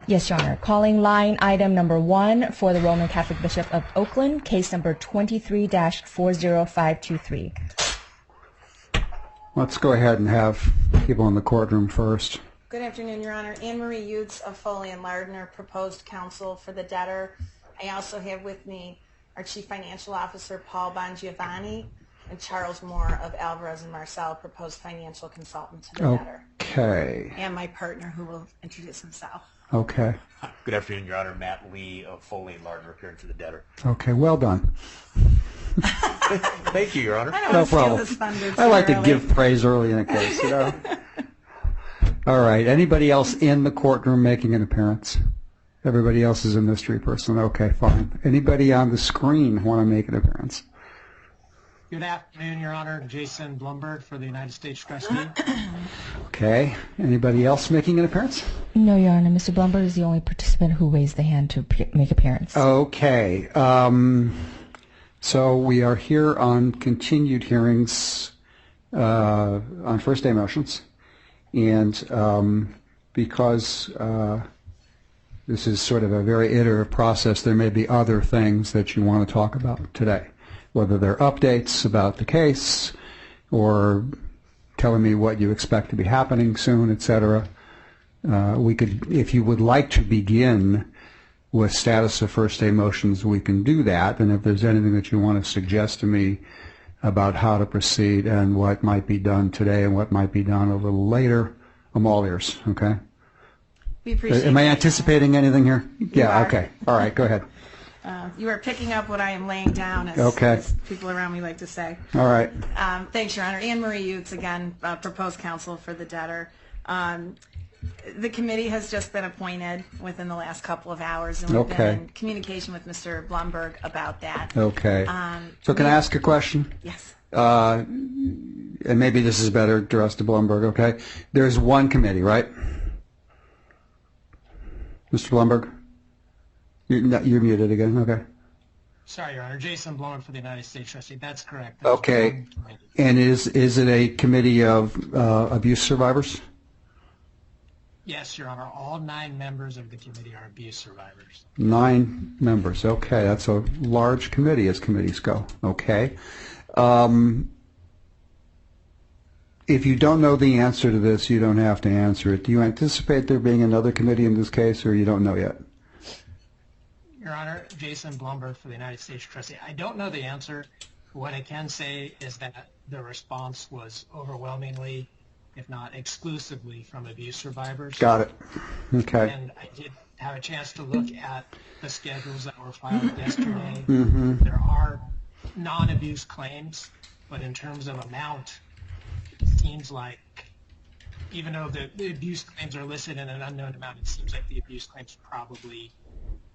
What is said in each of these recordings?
Yes, Your Honor. Calling line item number 1 for the Roman Catholic Bishop of Oakland, case number 23-40523. Let's go ahead and have people in the courtroom first. Good afternoon, Your Honor. Anne Marie Utes of Foley and Lardner, proposed counsel for the debtor. I also have with me our Chief Financial Officer, Paul Bongiovanni, and Charles Moore of Alvarez and Marcel, proposed financial consultant to the debtor. Okay. And my partner, who will introduce himself. Okay. Good afternoon, Your Honor. Matt Lee of Foley and Lardner, appearing for the debtor. Okay, well done. Thank you, Your Honor. No problem. I like to give praise early in a case, you know. All right. Anybody else in the courtroom making an appearance? Everybody else is a mystery person. Okay, fine. Anybody on the screen want to make an appearance? Good afternoon, Your Honor. Jason Blumberg for the United States Trustee. Okay. Anybody else making an appearance? No, Your Honor. Mr. Blumberg is the only participant who raised the hand to make appearance. Okay. So we are here on continued hearings on first day motions. And because this is sort of a very iterative process, there may be other things that you want to talk about today, whether they're updates about the case or telling me what you expect to be happening soon, etc. We could, if you would like to begin with status of first day motions, we can do that. And if there's anything that you want to suggest to me about how to proceed and what might be done today and what might be done a little later, I'm all ears, okay? We appreciate Am I anticipating anything here? Yeah, are. okay. All right, go ahead. You are picking up what I am laying down, as, Okay. as people around me like to say. All right. Thanks, Your Honor. Anne Marie Utes, again, proposed counsel for the debtor. The committee has just been appointed within the last couple of hours, and we've been in communication with Mr. Blumberg about that. Okay. So can I ask a question? Yes. And maybe this is better addressed to Blumberg, okay? There's one committee, right? Mr. Blumberg? You're muted again, okay. Sorry, Your Honor. Jason Blumberg for the United States Trustee. That's correct. There's Okay. one committee. And is it a committee of abuse survivors? Yes, Your Honor. All 9 members of the committee are abuse survivors. 9 members. Okay, that's a large committee as committees go. Okay. If you don't know the answer to this, you don't have to answer it. Do you anticipate there being another committee in this case, or you don't know yet? Your Honor, Jason Blumberg for the United States Trustee. I don't know the answer. What I can say is that the response was overwhelmingly, if not exclusively, from abuse survivors. Got it. Okay. And I did have a chance to look at the schedules that were filed yesterday. Mm-hmm. There are non-abuse claims, but in terms of amount, it seems like, even though the abuse claims are listed in an unknown amount, it seems like the abuse claims probably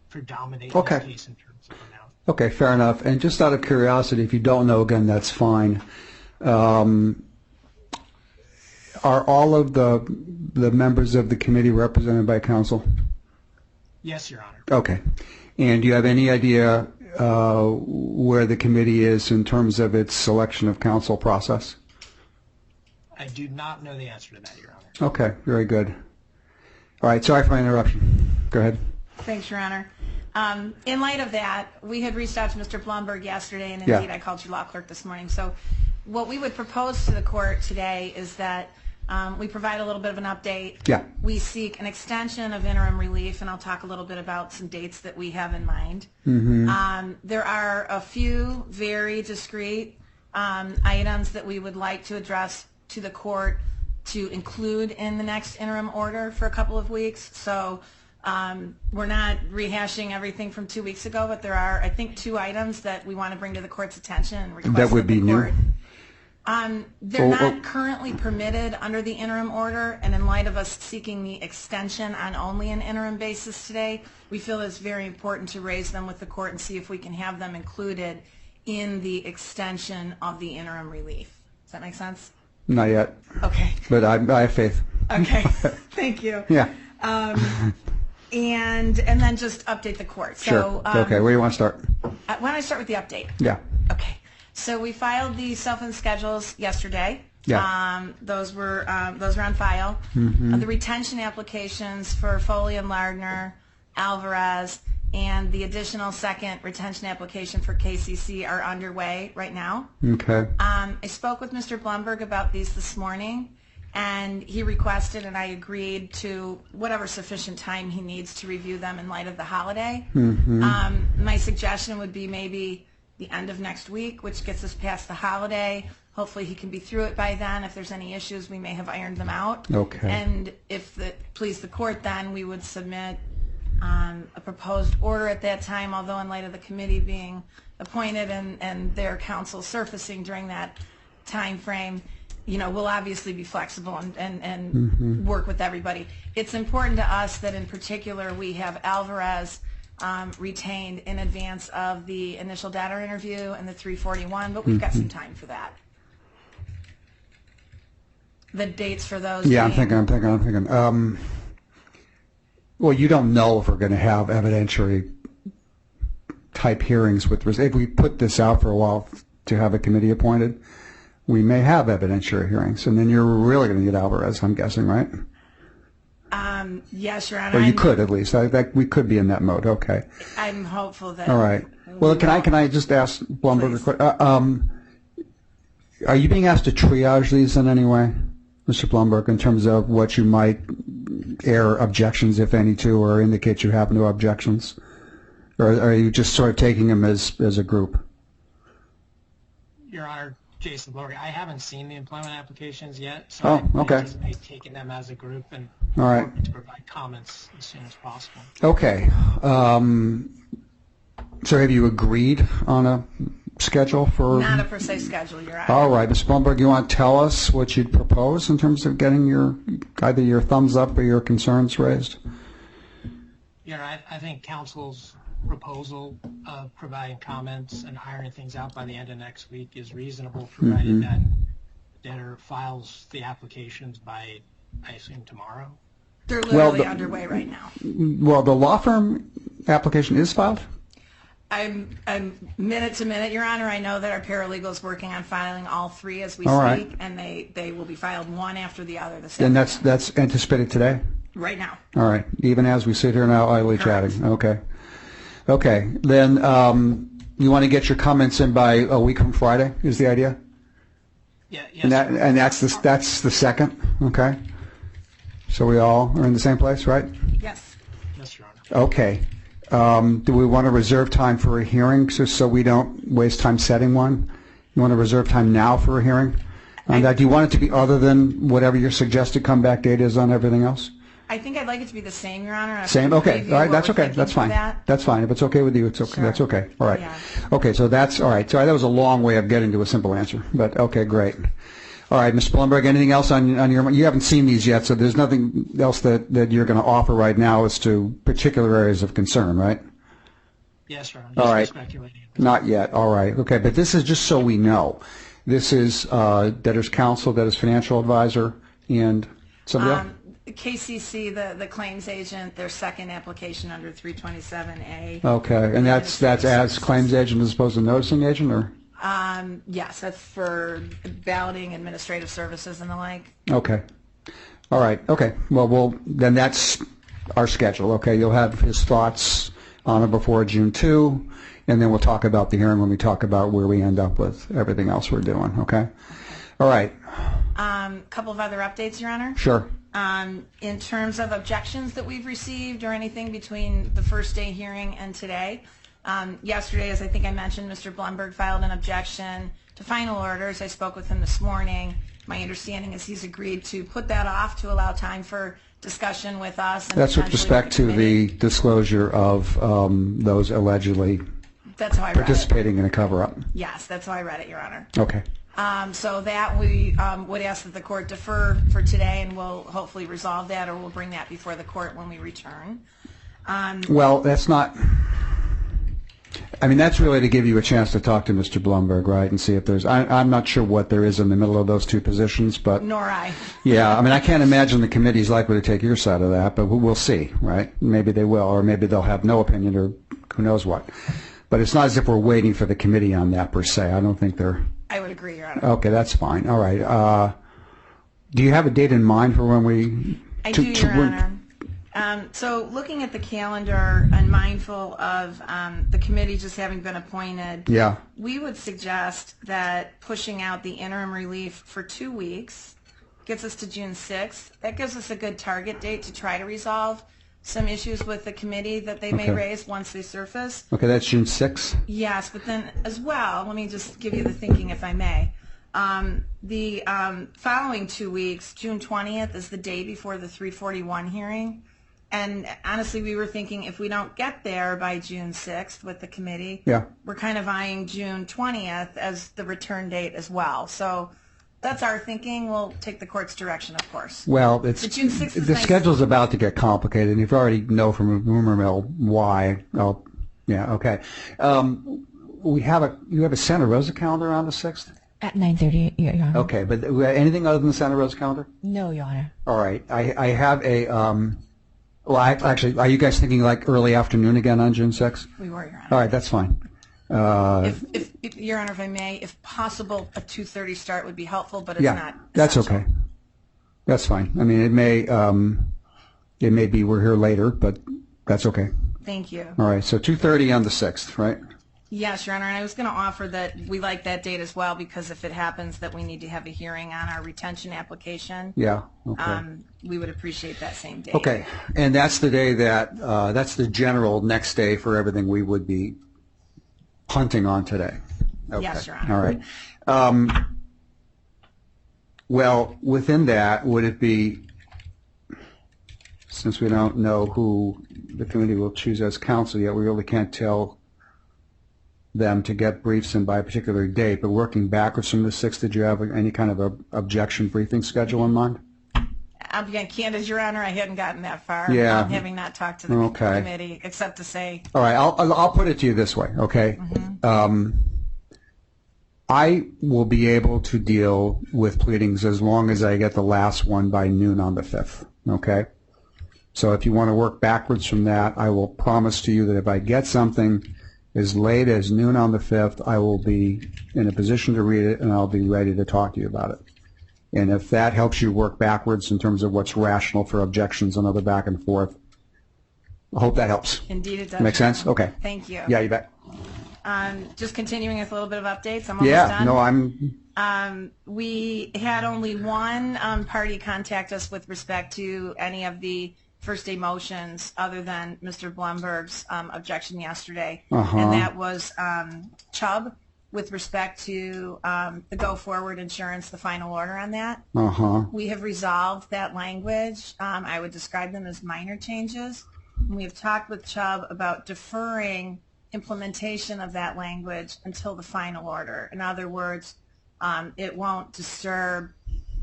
predominate in this case in terms of amount. Okay, fair enough. And just out of curiosity, if you don't know, again, that's fine. Are all of the members of the committee represented by counsel? Yes, Your Honor. Okay. And do you have any idea where the committee is in terms of its selection of counsel process? I do not know the answer to that, Your Honor. Okay, very good. All right, sorry for my interruption. Go ahead. Thanks, Your Honor. In light of that, we had reached out to Mr. Blumberg yesterday, and indeed I called your law clerk this morning. So what we would propose to the court today is that we provide a little bit of an update. Yeah. We seek an extension of interim relief, and I'll talk a little bit about some dates that we have in mind. Mm-hmm. There are a few very discrete items that we would like to address to the court to include in the next interim order for a couple of weeks. So we're not rehashing everything from 2 weeks ago, but there are, I think, 2 items that we want to bring to the court's attention and request that would be new. They're Oh, not currently permitted under the interim order, and in light of us seeking the extension on only an interim basis today, we feel it's very important to raise them with the court and see if we can have them included in the extension of the interim relief. Does that make sense? Not yet. Okay. But I have faith. Okay. Thank you. Yeah. And then just update the court. Sure. So, Okay, where do you want to start? Why don't I start with the update? Yeah. Okay. So we filed the self-and schedules yesterday. Yeah. Those were on file. The retention applications for Foley and Lardner, Alvarez, and the additional second retention application for KCC are underway right now. Okay. I spoke with Mr. Blumberg about these this morning, and he requested, and I agreed to whatever sufficient time he needs to review them in light of the holiday. My suggestion would be maybe the end of next week, which gets us past the holiday. Hopefully he can be through it by then. If there's any issues, we may have ironed them out. Okay. And if it please the court, then we would submit a proposed order at that time, although in light of the committee being appointed and their counsel surfacing during that time frame, we'll obviously be flexible and work with everybody. It's important to us that in particular we have Alvarez retained in advance of the initial data interview and the 341, but we've got some time for that. The dates for those. Yeah, I'm thinking. Well, you don't know if we're going to have evidentiary type hearings if we put this out for a while to have a committee appointed, we may have evidentiary hearings, and then you're really going to get Alvarez, I'm guessing, right? Yes, Your Honor. Or you could at least. We could be in that mode. Okay. I'm hopeful that. All right. Well, can I just ask Blumberg a question? Are you being asked to triage these in any way, Mr. Blumberg, in terms of what you might air objections, if any, to, or indicate you have no objections? Or are you just sort of taking them as a group? Your Honor, Jason Blumberg, I haven't seen the employment applications yet, so I okay. anticipate taking them as a group and all right. working to provide comments as soon as possible. Okay. So have you agreed on a schedule for? Not a precise schedule, Your Honor. All right, Ms. Blumberg, you want to tell us what you'd propose in terms of getting either your thumbs up or your concerns raised? Your Honor, I think Council's proposal of providing comments and ironing things out by the end of next week is reasonable, provided that the debtor files the applications by, I assume, tomorrow. They're literally underway right now. Well, the law firm application is filed? I'm minute to minute, Your Honor. I know that our paralegal is working on filing all three as we All speak, right. and they will be filed one after the other the same. And that's anticipated today? Right now. All right. Even as we sit here now idly Correct. chatting. Okay. Okay. Then you want to get your comments in by a week from Friday is the idea? Yeah, yes. And that's the second? Okay. So we all are in the same place, right? Yes. Yes, Your Honor. Okay. Do we want to reserve time for a hearing so we don't waste time setting one? You want to reserve time now for a hearing on that? Do you want it to be other than whatever your suggested comeback date is on everything else? I think I'd like it to be the same, Your Honor. Same? Okay. All right. That's okay. That's fine. That. That's fine. If it's okay with you, it's okay. Sure. That's okay. All right. Yeah. Okay. So that's all right. Sorry, that was a long way of getting to a simple answer, but okay, great. All right, Mr. Blumberg, anything else on your mind? You haven't seen these yet, so there's nothing else that you're going to offer right now as to particular areas of concern, right? Yes, Your Honor. All right. Speculating. Not yet. All right. Okay, but this is just so we know. This is debtor's counsel, debtor's financial advisor, and somebody else? KCC, the claims agent, their second application under 327A. Okay, and that's as claims agent as opposed to noticing agent, or? Yes, that's for balloting, administrative services, and the like. Okay. All right. Okay. Well, then that's our schedule. Okay, you'll have his thoughts on it before June 2, and then we'll talk about the hearing when we talk about where we end up with everything else we're doing. Okay. All right. Couple of other updates, Your Honor. Sure. In terms of objections that we've received or anything between the first day hearing and today, yesterday, as I think I mentioned, Mr. Blumberg filed an objection to final orders. I spoke with him this morning. My understanding is he's agreed to put that off to allow time for discussion with us. And that's with respect to the committee. disclosure of those allegedly That's how I read participating in a cover-up. Yes, that's how I read it, Your Honor. Okay. So that we would ask that the court defer for today, and we'll hopefully resolve that, or we'll bring that before the court when we return. Well, that's not. I mean, that's really to give you a chance to talk to Mr. Blumberg, right, and see if there's. I'm not sure what there is in the middle of those two positions, but. Nor I. Yeah, I mean, I can't imagine the committee's likely to take your side of that, but we'll see, right? Maybe they will, or maybe they'll have no opinion, or who knows what. But it's not as if we're waiting for the committee on that per se. I don't think they're I would agree, Your Honor. Okay, that's fine. All right. Do you have a date in mind for when we? I do, Your Honor. So looking at the calendar and mindful of the committee just having been appointed, Yeah. we would suggest that pushing out the interim relief for 2 weeks gets us to June 6th. That gives us a good target date to try to resolve some issues with the committee that they may Okay. raise once they surface. Okay, that's June 6th. Yes, but then as well, let me just give you the thinking if I may. The following 2 weeks, June 20th is the day before the 341 hearing. And honestly, we were thinking if we don't get there by June 6th with the committee, Yeah. we're kind of eyeing June 20th as the return date as well. So that's our thinking. We'll take the court's direction, of course. Well, it's But June 6th is the nice. schedule's about to get complicated, and you already know from rumor mill why. Oh, yeah. Okay. You have a Santa Rosa calendar on the 6th. At 9:30, Your Honor. Okay, but anything other than the Santa Rosa calendar? No, Your Honor. All right. I have a. Actually, are you guys thinking like early afternoon again on June 6th? We were, Your Honor. All right, that's fine. If Your Honor, if I may, if possible, a 2:30 start would be helpful, but it's Yeah, not that's essential. okay. That's fine. I mean, it may be we're here later, but that's okay. Thank you. All right, so 2:30 on the 6th, right? Yes, Your Honor, and I was going to offer that we like that date as well because if it happens that we need to have a hearing on our retention application, Yeah. Okay. we would appreciate that same date. Okay, and that's the day that's the general next day for everything we would be punting on today. Okay. Yes, Your Honor. All right. Well, within that, would it be, since we don't know who the committee will choose as counsel yet, we really can't tell them to get briefs in by a particular date, but working backwards from the 6th, did you have any kind of a objection briefing schedule in mind? I'll be candid, Your Honor, I hadn't gotten that far, Yeah. having not talked to the Okay. committee, except to say, All right, I'll put it to you this way, okay? I will be able to deal with pleadings as long as I get the last one by noon on the 5th, okay? So if you want to work backwards from that, I will promise to you that if I get something as late as noon on the 5th, I will be in a position to read it and I'll be ready to talk to you about it. And if that helps you work backwards in terms of what's rational for objections and other back and forth, I hope that helps. indeed it does. Make sense? Okay. Thank you. Yeah, you bet. Just continuing with a little bit of updates, I'm almost Yeah, done. no, We had only one party contact us with respect to any of the first day motions other than Mr. Blumberg's objection yesterday, and that was Chubb with respect to the go forward insurance, the final order on that. We have resolved that language. I would describe them as minor changes. We have talked with Chubb about deferring implementation of that language until the final order. In other words, it won't disturb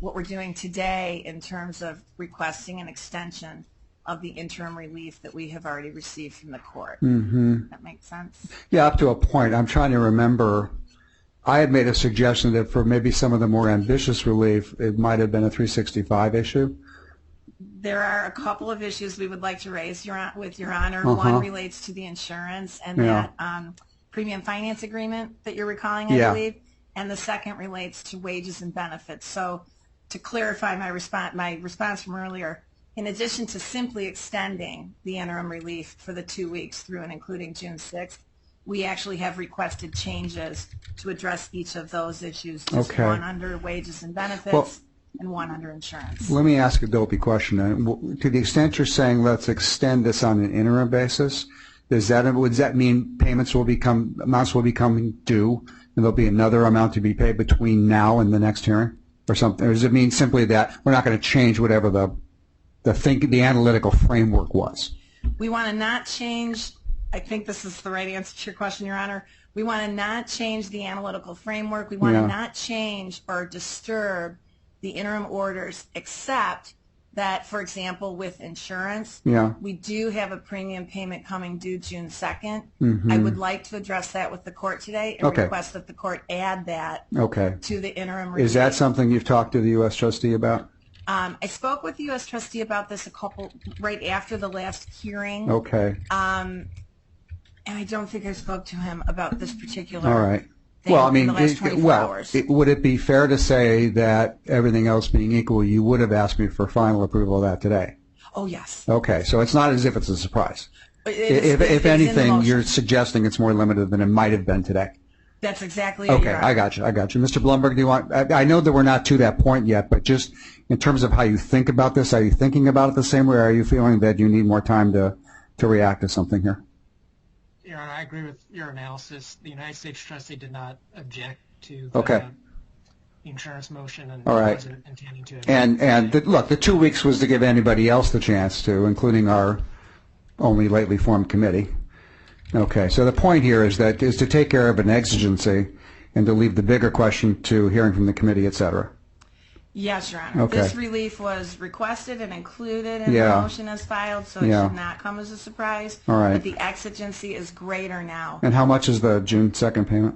what we're doing today in terms of requesting an extension of the interim relief that we have already received from the court. That makes sense? Yeah, up to a point. I'm trying to remember. I had made a suggestion that for maybe some of the more ambitious relief, it might have been a 365 issue. There are a couple of issues we would like to raise with Your Honor. One relates to the insurance and that premium finance agreement that you're recalling, I believe, and the second relates to wages and benefits. So to clarify my response from earlier, in addition to simply extending the interim relief for the 2 weeks through and including June 6th, we actually have requested changes to address each of those issues, just one under wages and benefits and one under insurance. Let me ask a dopey question. To the extent you're saying let's extend this on an interim basis, would that mean amounts will become due and there'll be another amount to be paid between now and the next hearing or something? Or does it mean simply that we're not going to change whatever the analytical framework was? We want to not change, I think this is the right answer to your question, Your Honor. We want to not change the analytical framework. We want to not change or disturb the interim orders, except that, for example, with insurance, we do have a premium payment coming due June 2nd. I would like to address that with the court today and request that the court add that to the interim review. Is that something you've talked to the U.S. trustee about? I spoke with the U.S. trustee about this right after the last hearing. Okay. And I don't think I spoke to him about this particular Well, I mean, in the last 24 hours. would it be fair to say that everything else being equal, you would have asked me for final approval of that today? Oh, yes. Okay, so it's not as if it's a surprise. It's If in the anything, motion. you're suggesting it's more limited than it might have been today. That's exactly it, Okay, Your Honor. I got you. Mr. Blumberg, do you want, I know that we're not to that point yet, but just in terms of how you think about this, are you thinking about it the same way, or are you feeling that you need more time to react to something here? Your Honor, I agree with your analysis. The United States trustee did not object to Okay. the insurance motion and All right. wasn't intending to. Look, the 2 weeks was to give anybody else the chance to, including our only lately formed committee. Okay, so the point here is to take care of an exigency and to leave the bigger question to hearing from the committee, et cetera. Yes, Your Honor. Okay. This relief was requested and included in Yeah. the motion as filed, so it Yeah. should not come as a surprise. All right. But the exigency is greater now. And how much is the June 2nd payment?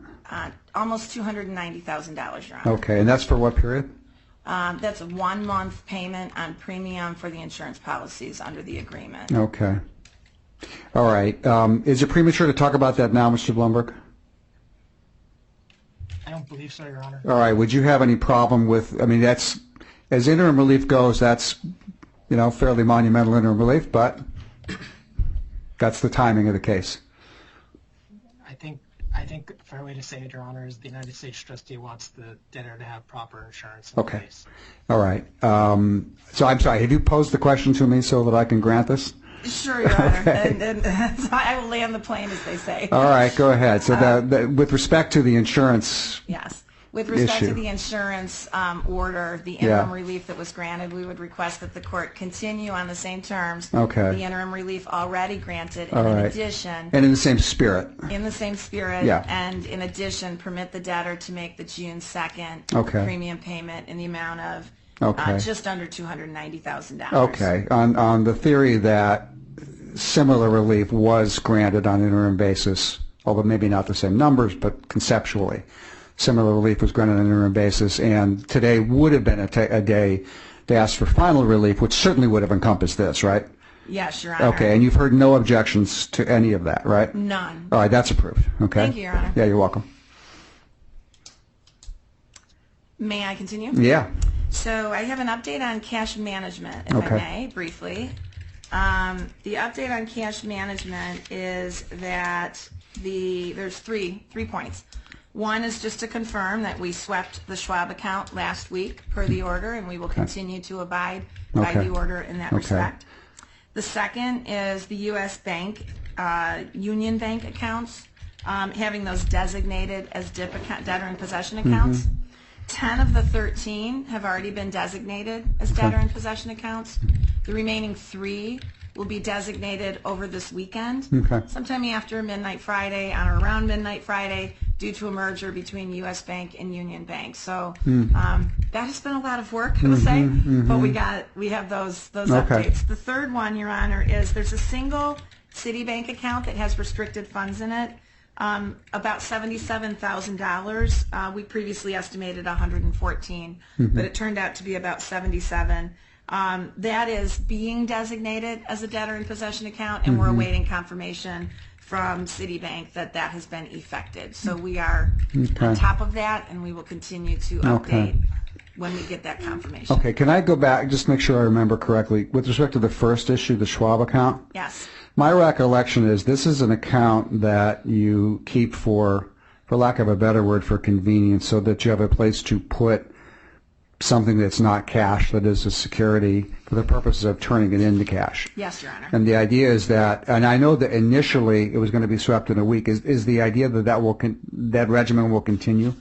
Almost $290,000, Your Honor. Okay, and that's for what period? That's a 1-month payment on premium for the insurance policies under the agreement. Okay. All right. Is it premature to talk about that now, Mr. Blumberg? I don't believe so, Your Honor. All right. Would you have any problem with, I mean, that's, as interim relief goes, that's, fairly monumental interim relief, but that's the timing of the case. I think a fair way to say it, Your Honor, is the United States trustee wants the debtor to have proper insurance in Okay. place. All right. So I'm sorry, have you posed the question to me so that I can grant this? Sure, Your Honor. Okay. And so I will land the plane, as they say. All right, go ahead. So with respect to the insurance, Yes. With respect issue. to the insurance order, the Yeah. interim relief that was granted, we would request that the court continue on the same terms. Okay. The interim relief already granted, all and in right. addition, And in the same spirit. in the same spirit, Yeah. and in addition, permit the debtor to make the June 2nd Okay. premium payment in the amount of Okay. just under $290,000. Okay, on the theory that similar relief was granted on an interim basis, although maybe not the same numbers, but conceptually, similar relief was granted on an interim basis, and today would have been a day to ask for final relief, which certainly would have encompassed this, right? Yes, Your Honor. Okay, and you've heard no objections to any of that, right? None. All right, that's approved, okay? Thank you, Your Honor. Yeah, you're welcome. May I continue? Yeah, So I have an update on cash management, if Okay. I may, briefly. The update on cash management is that there's three points. One is just to confirm that we swept the Schwab account last week per the order, and we will continue to abide by Okay. the order in that Okay. respect. The second is the U.S. Bank, Union Bank accounts, having those designated as DIP account, debtor in possession accounts. 10 of the 13 have already been designated as debtor in possession accounts. The remaining 3 will be designated over this weekend, Okay. sometime after midnight Friday, on or around midnight Friday, due to a merger between U.S. Bank and Union Bank. So that has been a lot of work, I will say, but we have those Okay. updates. The third one, Your Honor, is there's a single Citibank account that has restricted funds in it. About $77,000. We previously estimated 114, but it turned out to be about 77. That is being designated as a debtor in possession account, and we're awaiting confirmation from Citibank that that has been effected. So we are on top of that, and we will continue to update when we get that confirmation. okay, can I go back, just make sure I remember correctly, with respect to the first issue, the Schwab account? Yes. My recollection is this is an account that you keep for lack of a better word, for convenience, so that you have a place to put something that's not cash, that is a security, for the purposes of turning it into cash. Yes, Your Honor. And the idea is that, and I know that initially it was going to be swept in a week. Is the idea that that regimen will continue,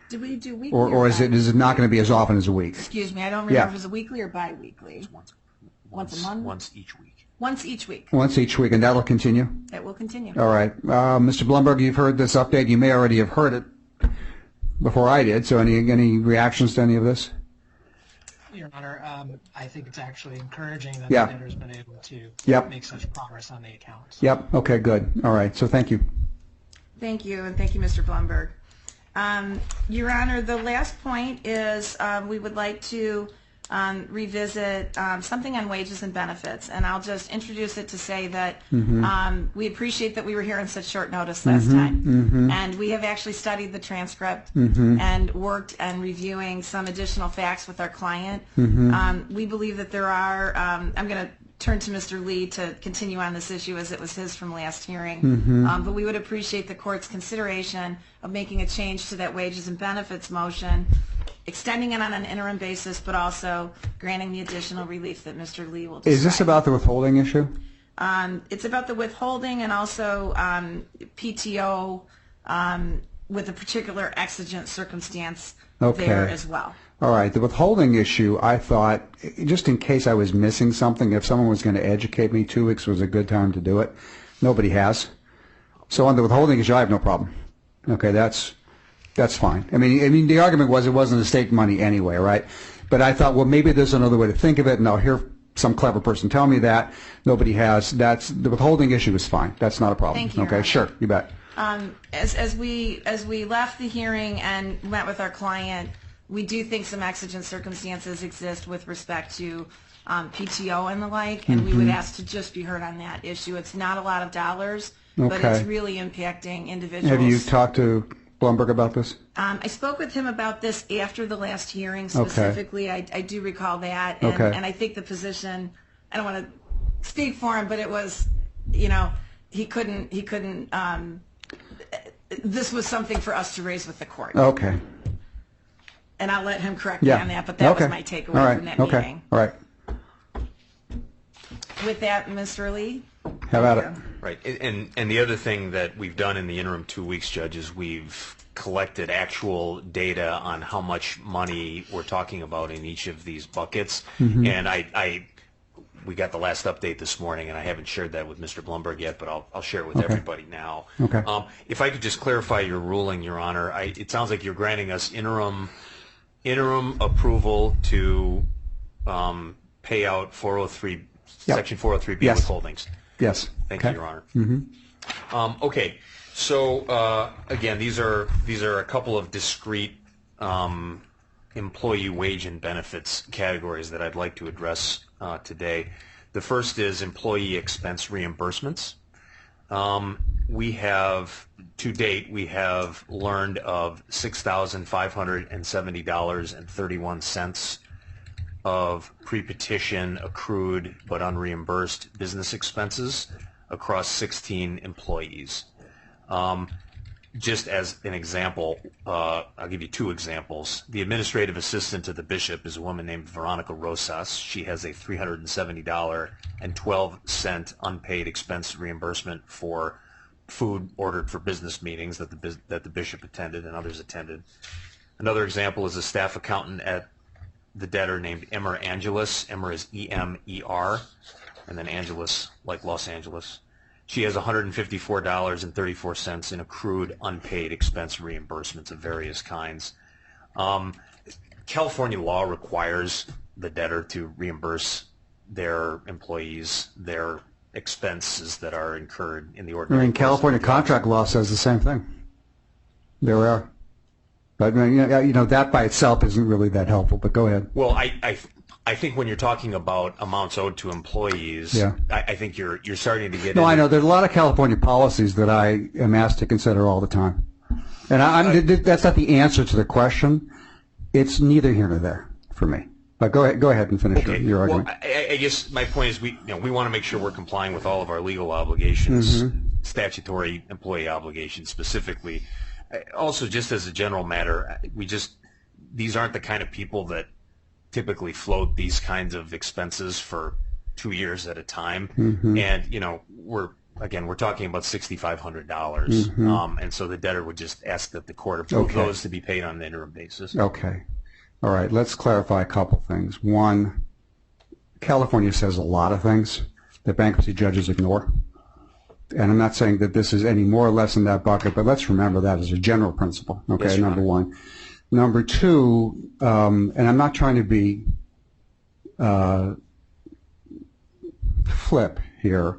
Did we do weekly or is bi- it not going to be as often as a week? Excuse me, I don't remember Yeah. if it was a weekly or bi-weekly. Once a month? Once each week. Once each week. Once each week, and that will continue. That will continue. All right, Mr. Blumberg, you've heard this update. You may already have heard it before I did. So any reactions to any of this? Your Honor, I think it's actually encouraging that Yeah. the debtor's been able to Yep. make such progress on the accounts. Yep. Okay. Good. All right. So thank you. Thank you, and thank you, Mr. Blumberg. Your Honor, the last point is we would like to revisit something on wages and benefits. And I'll just introduce it to say that we appreciate that we were here on such short notice last time. And we have actually studied the transcript and worked on reviewing some additional facts with our client. We believe that there are, I'm going to turn to Mr. Lee to continue on this issue as it was his from last hearing. But we would appreciate the court's consideration of making a change to that wages and benefits motion, extending it on an interim basis, but also granting the additional relief that Mr. Lee will describe. Is this about the withholding issue? It's about the withholding and also PTO with a particular exigent circumstance there as well. All right. The withholding issue, I thought, just in case I was missing something, if someone was going to educate me, 2 weeks was a good time to do it. Nobody has. So on the withholding issue, I have no problem. Okay, that's fine. I mean, the argument was it wasn't estate money anyway, right? But I thought, well, maybe there's another way to think of it, and I'll hear some clever person tell me that. Nobody has. The withholding issue is fine. That's not a problem. Thank you, okay, Ron. sure, you bet. As we left the hearing and met with our client, we do think some exigent circumstances exist with respect to PTO and the like, and we would ask to just be heard on that issue. It's not a lot of dollars, but it's really impacting individuals. Have you talked to Blumberg about this? I spoke with him about this after the last hearing specifically. I do recall that, and I think the position, I don't want to speak for him, but it was, he couldn't, this was something for us to raise with the court. Okay. And I'll let him correct me on that, but that was my takeaway from that meeting. All right. With that, Mr. Lee? How about it? Right. And the other thing that we've done in the interim 2 weeks, Judge, is we've collected actual data on how much money we're talking about in each of these buckets. And we got the last update this morning, and I haven't shared that with Mr. Blumberg yet, but I'll share it with everybody now. Okay. If I could just clarify your ruling, Your Honor, it sounds like you're granting us interim approval to pay out 403, Section 403B withholdings. Yes. Thank you, Your Honor. Okay. So again, these are a couple of discrete employee wage and benefits categories that I'd like to address today. The first is employee expense reimbursements. We have, to date, we have learned of $6,570.31 of pre-petition accrued but unreimbursed business expenses across 16 employees. Just as an example, I'll give you 2 examples. The administrative assistant to the bishop is a woman named Veronica Rosas. She has a $370.12 unpaid expense reimbursement for food ordered for business meetings that the bishop attended and others attended. Another example is a staff accountant at the debtor named Emmer Angeles. Emmer is E-M-E-R, and then Angeles like Los Angeles. She has $154.34 in accrued unpaid expense reimbursements of various kinds. California law requires the debtor to reimburse their employees their expenses that are incurred in the ordinary. I mean, California contract law says the same thing. There are. But that by itself isn't really that helpful, but go ahead. Well, I think when you're talking about amounts owed to employees, I think you're starting to get. No, I know there's a lot of California policies that I am asked to consider all the time, and that's not the answer to the question. It's neither here nor there for me. But go ahead and finish your argument. Well, I guess my point is we want to make sure we're complying with all of our legal obligations, statutory employee obligations specifically. Also, just as a general matter, these aren't the kind of people that typically float these kinds of expenses for 2 years at a time. And, we're talking about $6,500. And so the debtor would just ask that the court approve those to be paid on an interim basis. Okay. All right. Let's clarify a couple things. One, California says a lot of things that bankruptcy judges ignore. And I'm not saying that this is any more or less in that bucket, but let's remember that as a general principle. Okay, yes, number one. Number two, and I'm not trying to be flip here.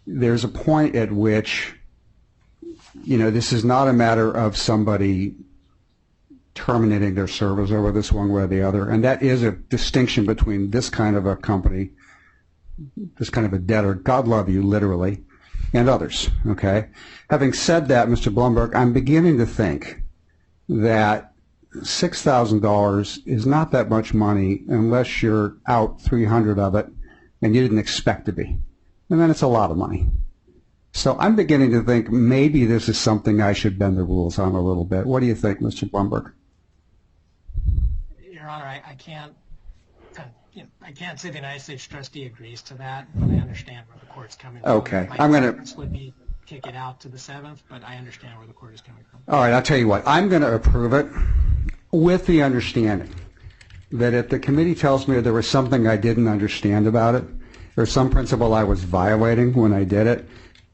There's a point at which, this is not a matter of somebody terminating their service over this one way or the other. And that is a distinction between this kind of a company, this kind of a debtor, God love you, literally, and others, okay? Having said that, Mr. Blumberg, I'm beginning to think that $6,000 is not that much money unless you're out 300 of it and you didn't expect to be. And then it's a lot of money. So I'm beginning to think maybe this is something I should bend the rules on a little bit. What do you think, Mr. Blumberg? Your Honor, I can't say the United States trustee agrees to that, but I understand where the court's coming from. Okay, My I'm going preference would be kick it out to the 7th, but I understand where the court is coming from. All right, I'll tell you what. I'm going to approve it with the understanding that if the committee tells me there was something I didn't understand about it, or some principle I was violating when I did it,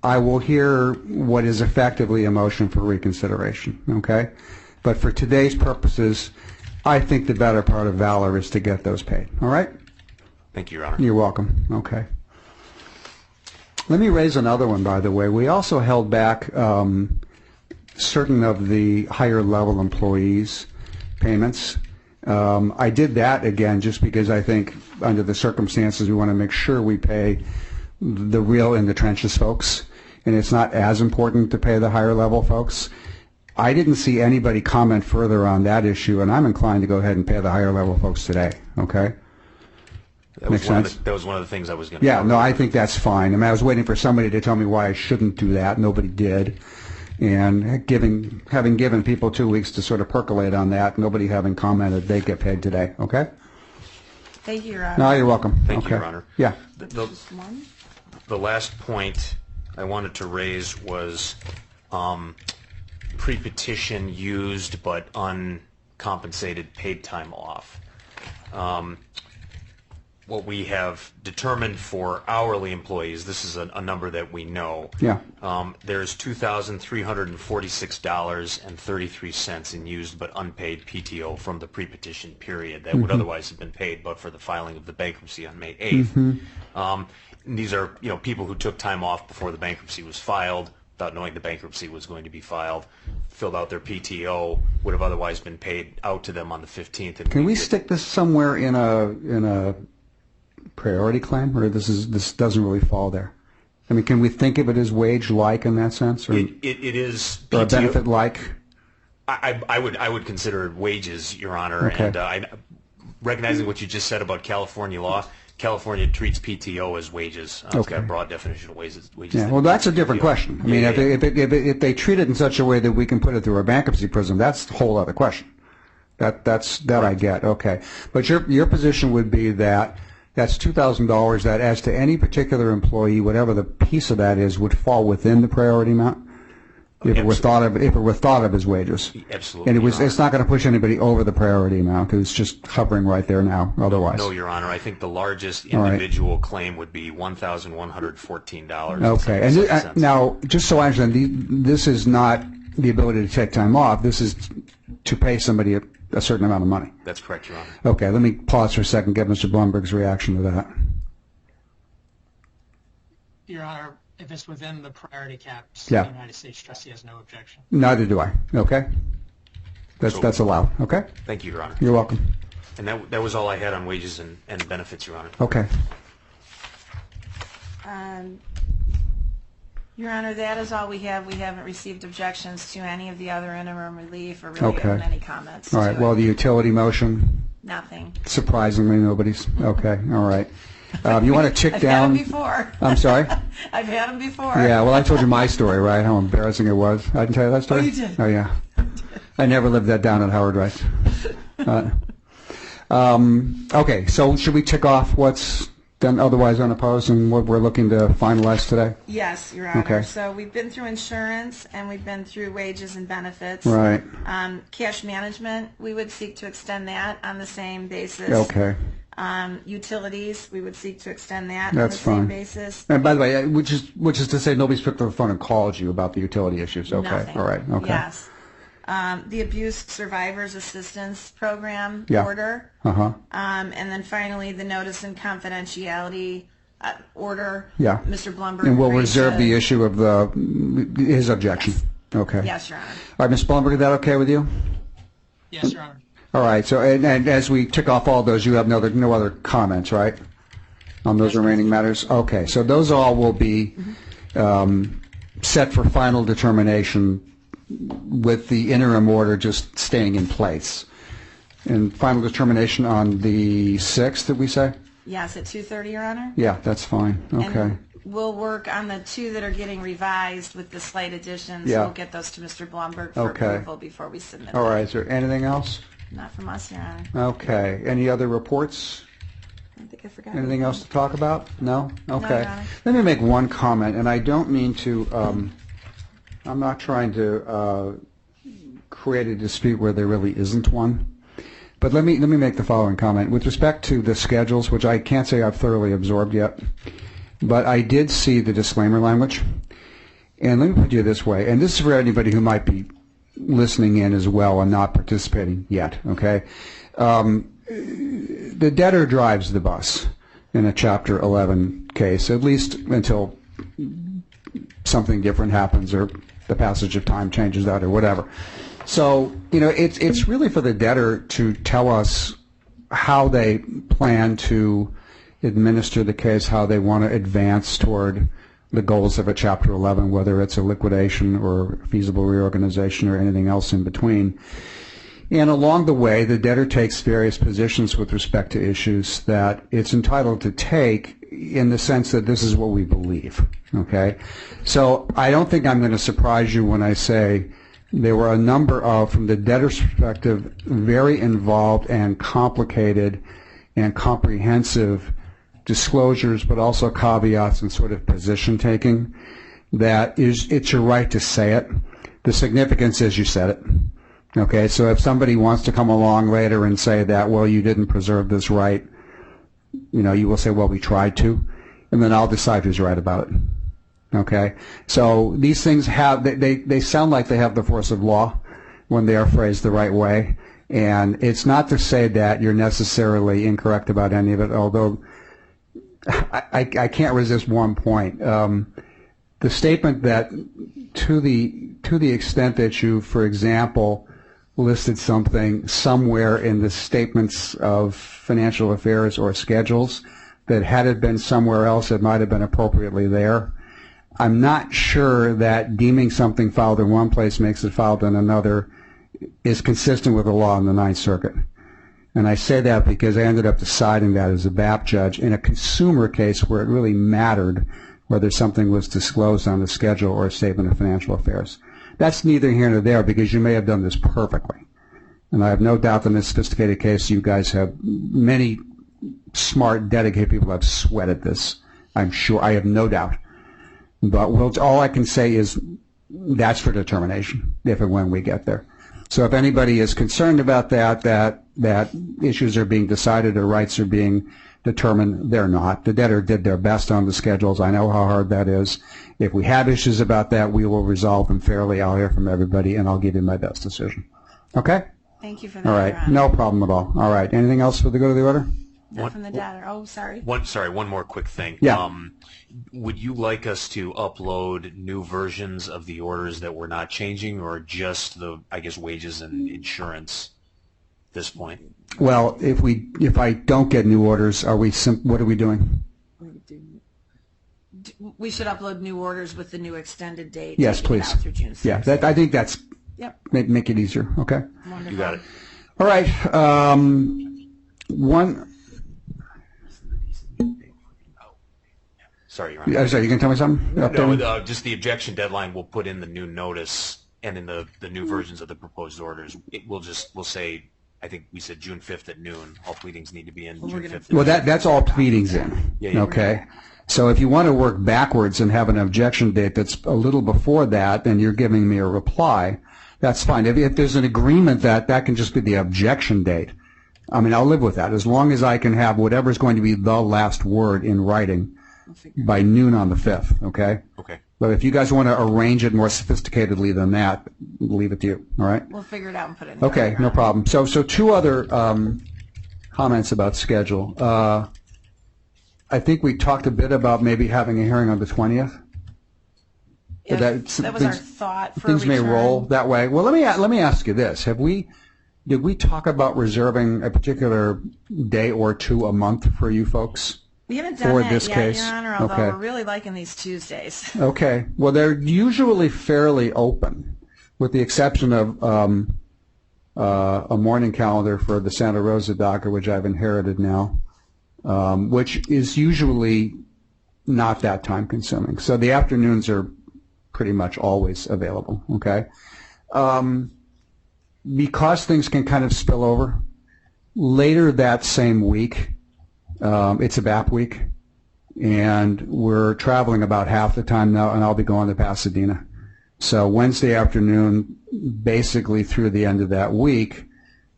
I will hear what is effectively a motion for reconsideration, okay? But for today's purposes, I think the better part of valor is to get those paid, all right? Thank you, Your Honor. You're welcome, okay. Let me raise another one, by the way. We also held back certain of the higher level employees' payments. I did that, again, just because I think under the circumstances we want to make sure we pay the real in the trenches folks, and it's not as important to pay the higher level folks. I didn't see anybody comment further on that issue, and I'm inclined to go ahead and pay the higher level folks today, okay? That Makes sense? That was one of the things I was going to Yeah, cover. no, I think that's fine. I mean, I was waiting for somebody to tell me why I shouldn't do that. Nobody did. And having given people 2 weeks to sort of percolate on that, nobody having commented, they get paid today, okay? Thank you, Your Honor. No, you're welcome. Thank you, Okay. Your Honor. Yeah. Just one? The last point I wanted to raise was pre-petition used but uncompensated paid time off. What we have determined for hourly employees, this is a number that we know. Yeah. There's $2,346.33 in used but unpaid PTO from the pre-petition period that would otherwise have been paid but for the filing of the bankruptcy on May 8th. These are, people who took time off before the bankruptcy was filed, without knowing the bankruptcy was going to be filed, filled out their PTO, would have otherwise been paid out to them on the 15th. And Can we stick this somewhere in a priority claim, or this doesn't really fall there? I mean, can we think of it as wage-like in that sense, or It is or a PTO. benefit-like? I would consider it wages, Your Honor. Okay. And recognizing what you just said about California law, California treats PTO as wages. It's got a broad definition of wages. Yeah, well, that's a different question. I mean, if they treat it in such a way that we can put it through a bankruptcy prism, that's a whole other question. That I get. Okay, but your position would be that that's $2,000 that, as to any particular employee, whatever the piece of that is, would fall within the priority amount if it were thought of as wages. Absolutely. And Your it's not going to push anybody over the priority amount because it's just hovering right there now. Otherwise, No, Your Honor. I think the largest individual claim would be $1,114. Okay, and now, just so I understand, this is not the ability to take time off. This is to pay somebody a certain amount of money. That's correct, Your Honor. Okay, let me pause for a second, get Mr. Blumberg's reaction to that. Your Honor, if it's within the priority caps, Yeah. the United States trustee has no objection. Neither do I. Okay, that's allowed. Okay, Thank you, Your Honor. you're welcome. And that was all I had on wages and benefits, Your Honor. Okay, Your Honor, that is all we have. We haven't received objections to any of the other interim relief or really even any comments. all right. to Well, it. the utility motion, Nothing. surprisingly, nobody's. Okay, all right. You want to tick I've down? had them before. I'm sorry. I've had them before. Yeah, well, I told you my story, right? How embarrassing it was. I didn't tell you that story? Oh, you did. Oh, yeah. I never lived that down at Howard Rice. Okay, so should we tick off what's done otherwise unopposed and what we're looking to finalize today? Yes, Your Honor. Okay. So we've been through insurance and we've been through wages and benefits. Right. Cash management, we would seek to extend that on the same basis. Okay. Utilities, we would seek to extend that That's on the fine. same basis. And by the way, which is to say nobody's picked up the phone and called you about the utility issues. Okay. Nothing. All right. Okay. Yes. The Abuse Survivors Assistance Program Yeah. order. Uh-huh. And then finally, the notice and confidentiality order. Yeah. Mr. Blumberg. And we'll agreed reserve to- the issue of his objection. Okay. Yes, Your Honor. All right, Ms. Blumberg, is that okay with you? Yes, Your Honor. All right. So, and as we tick off all those, you have no other comments, right, on those remaining matters? Okay. So those all will be set for final determination with the interim order just staying in place. And final determination on the 6th, did we say? Yes, at 2:30, Your Honor. Yeah, that's fine. Okay. And we'll work on the 2 that are getting revised with the slight additions. Yeah. We'll get those to Mr. Blumberg for Okay. approval before we submit All them. right. Is there anything else? Not from us, Your Honor. Okay. Any other reports? I think I forgot. Anything else to talk about? No? Okay. Your Honor. Let me make one comment, and I don't mean to, I'm not trying to create a dispute where there really isn't one. But let me make the following comment. With respect to the schedules, which I can't say I've thoroughly absorbed yet, but I did see the disclaimer language. And let me put it this way, and this is for anybody who might be listening in as well and not participating yet, okay? The debtor drives the bus in a Chapter 11 case, at least until something different happens or the passage of time changes that or whatever. So, you know, it's really for the debtor to tell us how they plan to administer the case, how they want to advance toward the goals of a Chapter 11, whether it's a liquidation or feasible reorganization or anything else in between. And along the way, the debtor takes various positions with respect to issues that it's entitled to take in the sense that this is what we believe, okay? So I don't think I'm going to surprise you when I say there were a number of, from the debtor's perspective, very involved and complicated and comprehensive disclosures, but also caveats and sort of position taking that it's your right to say it. The significance is you said it. Okay, so if somebody wants to come along later and say that, well, you didn't preserve this right, you know, you will say, well, we tried to, and then I'll decide who's right about it. Okay, so these things have, they sound like they have the force of law when they are phrased the right way, and it's not to say that you're necessarily incorrect about any of it, although I can't resist one point. The statement that to the extent that you, for example, listed something somewhere in the statements of financial affairs or schedules that had it been somewhere else, it might have been appropriately there. I'm not sure that deeming something filed in one place makes it filed in another is consistent with the law in the Ninth Circuit. And I say that because I ended up deciding that as a BAP judge in a consumer case where it really mattered whether something was disclosed on the schedule or a statement of financial affairs. That's neither here nor there because you may have done this perfectly. And I have no doubt that in this sophisticated case you guys have many smart, dedicated people have sweated this. I'm sure. I have no doubt. But all I can say is that's for determination if and when we get there. So if anybody is concerned about that issues are being decided or rights are being determined, they're not. The debtor did their best on the schedules. I know how hard that is. If we have issues about that, we will resolve them fairly. I'll hear from everybody, and I'll give you my best decision. Okay? Thank you for that, All Your right. Honor. No problem at all. All right. Anything else for the good of the order? Not from the debtor. Oh, sorry. One more quick thing. Yeah. Would you like us to upload new versions of the orders that we're not changing, or just the, I guess, wages and insurance at this point? Well, if I don't get new orders, what are we doing? We should upload new orders with the new extended date. Yes, taking it please. out through June 6th. Yeah, I think that's Yep. make it easier. Okay. Wonderful. You got it. All right. Sorry, Your Honor. I'm sorry, you can tell me something? No, just the objection deadline. We'll put in the new notice and in the new versions of the proposed orders. We'll say, I think we said June 5th at noon. All pleadings need to be in June 5th. Well, that's all pleadings in. Yeah. Okay. So if you want to work backwards and have an objection date that's a little before that, then you're giving me a reply. That's fine. If there's an agreement that can just be the objection date, I mean, I'll live with that as long as I can have whatever's going to be the last word in writing by noon on the 5th, okay? Okay. But if you guys want to arrange it more sophisticatedly than that, we'll leave it to you, all right? We'll figure it out and put it in. Okay, no problem. So two other comments about schedule. I think we talked a bit about maybe having a hearing on the 20th. That was our thought for Things a may return. roll that way. Well, let me ask you this: have we did we talk about reserving a particular day or two a month for you folks? We haven't done For that this yet, case? Your Honor, although Okay. we're really liking these Tuesdays. Okay. Well, they're usually fairly open, with the exception of a morning calendar for the Santa Rosa docket, which I've inherited now, which is usually not that time consuming. So the afternoons are pretty much always available, okay? Because things can kind of spill over, later that same week, it's a BAP week, and we're traveling about half the time now, and I'll be going to Pasadena. So Wednesday afternoon, basically through the end of that week,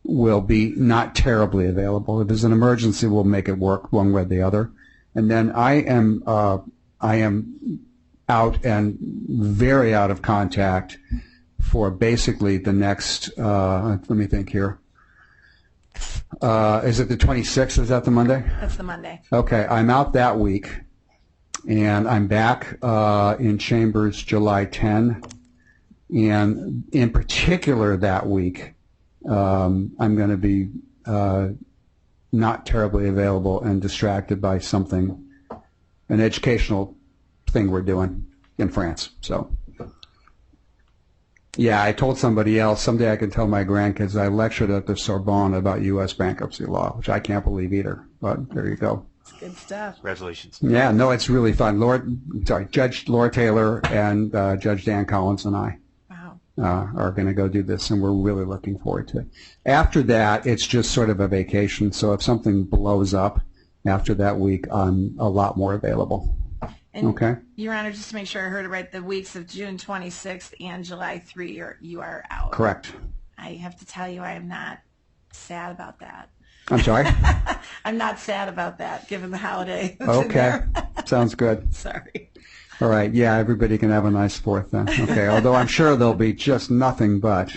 will be not terribly available. If there's an emergency, we'll make it work one way or the other. And then I am out and very out of contact for basically the next, let me think here. Is it the 26th? Is that the Monday? That's the Monday. Okay, I'm out that week, and I'm back in chambers July 10. And in particular that week, I'm going to be not terribly available and distracted by something, an educational thing we're doing in France. So, yeah, I told somebody else, someday I can tell my grandkids I lectured at the Sorbonne about U.S. bankruptcy law, which I can't believe either, but there you go. It's good stuff. Congratulations. Yeah, no, it's really fun. Judge Laura Taylor and Judge Dan Collins and I are going to go do this, and we're really looking forward to it. After that, it's just sort of a vacation, so if something blows up after that week, I'm a lot more available. And Okay. Your Honor, just to make sure I heard it right, the weeks of June 26th and July 3 you are out. Correct. I have to tell you, I am not sad about that. I'm sorry? I'm not sad about that, given the holiday. that's in Okay. there. Sounds good. Sorry. All right. Yeah, everybody can have a nice 4th then. Okay. Although I'm sure there'll be just nothing but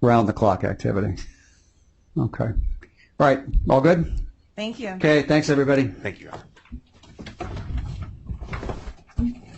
round-the-clock activity. Okay. All right. All good? Thank you. Okay. Thanks, everybody. Thank you, Your Honor.